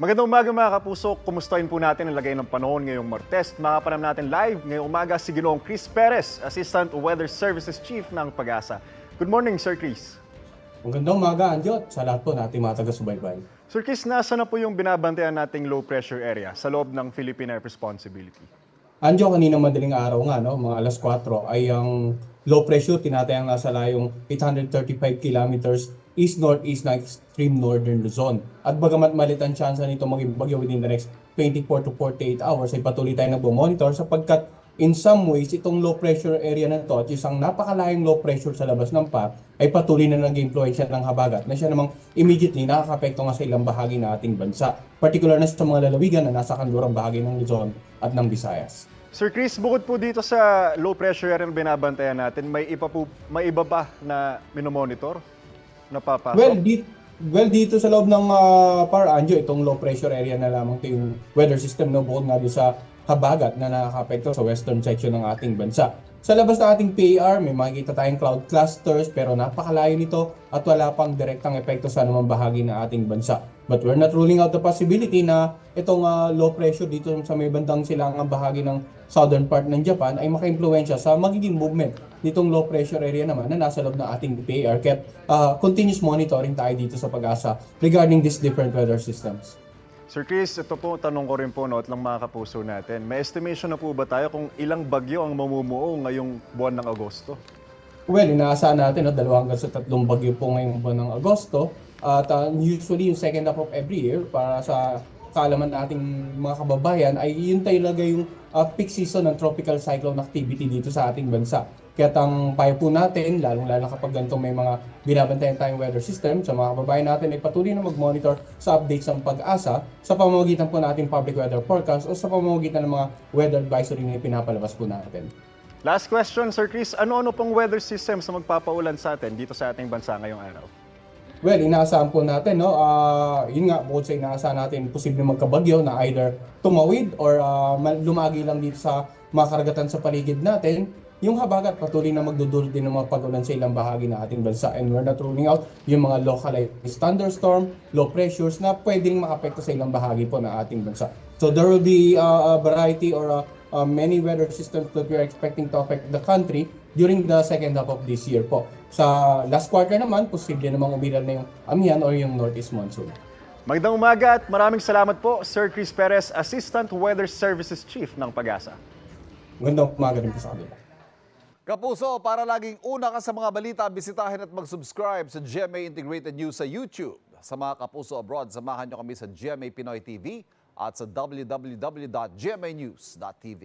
Magandang umaga mga kapuso. Kumustahin po natin ang lagay ng panahon ngayong Martes. Makapanam natin live ngayong umaga si Ginoong Chris Perez, Assistant Weather Services Chief ng Pag-asa. Good morning, Sir Chris. Magandang umaga, Anjot, sa lahat po nating mga taga-subaybay. Sir Chris, nasa na po yung binabantayan nating low pressure area sa loob ng Philippine Air Responsibility? Anjo, kanina madaling araw nga, no, mga alas 4, ay ang low pressure tinatayang nasa layong 835 kilometers east-northeast ng extreme northern Luzon. At bagamat malit ang tsansa nito maging bagyo within the next 24 to 48 hours, ay patuloy tayo nagbo-monitor sapagkat in some ways, itong low pressure area na to at isang napakalayong low pressure sa labas ng PAR ay patuloy na nag-influensya ng habagat na siya namang immediately nakaka-apekto nga sa ilang bahagi ng ating bansa. Particular na sa mga lalawigan na nasa kanlurang bahagi ng Luzon at ng Visayas. Sir Chris, bukod po dito sa low pressure area na binabantayan natin, may iba pa na minomonitor? Napapasok? Well, dito sa loob ng PAR, Anjo, itong low pressure area na lamang ito yung weather system, no, bukod nga doon sa habagat na nakaka-apekto sa western section ng ating bansa. Sa labas ng ating PAR, may makikita tayong cloud clusters pero napakalayo nito at wala pang direktang epekto sa anumang bahagi ng ating bansa. But we're not ruling out the possibility na itong low pressure dito sa may bandang silangang bahagi ng southern part ng Japan ay maka-impluwensya sa magiging movement nitong low pressure area naman na nasa loob ng ating PAR. Kaya continuous monitoring tayo dito sa Pag-asa regarding these different weather systems. Sir Chris, ito po, tanong ko rin po, no, at lang mga kapuso natin. May estimation na po ba tayo kung ilang bagyo ang mamumuo ngayong buwan ng Agosto? Well, inaasahan natin na 2 hanggang sa 3 bagyo po ngayong buwan ng Agosto. At usually yung second half of every year para sa kaalaman nating mga kababayan ay yun talaga yung peak season ng tropical cyclone activity dito sa ating bansa. Kaya ang payo po natin, lalong-lalo kapag ganito may mga binabantayan tayong weather system, sa mga kababayan natin ay patuloy na mag-monitor sa updates ng Pag-asa sa pamamagitan po nating public weather forecast o sa pamamagitan ng mga weather advisory na pinapalabas po natin. Last question, Sir Chris. Ano-ano pong weather system sa magpapaulan sa atin dito sa ating bansa ngayong araw? Well, inaasahan po natin, no? Yun nga, bukod sa inaasahan natin, posibleng magkabagyo na either tumawid or lumagi lang dito sa mga karagatan sa paligid natin. Yung habagat patuloy na magdudulot din ng mga pag-ulan sa ilang bahagi ng ating bansa. And we're not ruling out yung mga localized thunderstorm, low pressures na pwedeng makapekto sa ilang bahagi po ng ating bansa. So there will be a variety or many weather systems that we are expecting to affect the country during the second half of this year po. Sa last quarter naman, posible namang umiral na yung Amihan or yung Northeast Monsoon. Magandang umaga at maraming salamat po, Sir Chris Perez, Assistant Weather Services Chief ng Pag-asa. Magandang umaga rin po sa kanila. Kapuso, para laging una ka sa mga balita, bisitahin at mag-subscribe sa GMA Integrated News sa YouTube. Sa mga kapuso abroad, samahan nyo kami sa GMA Pinoy TV at sa www.gmanews.tv.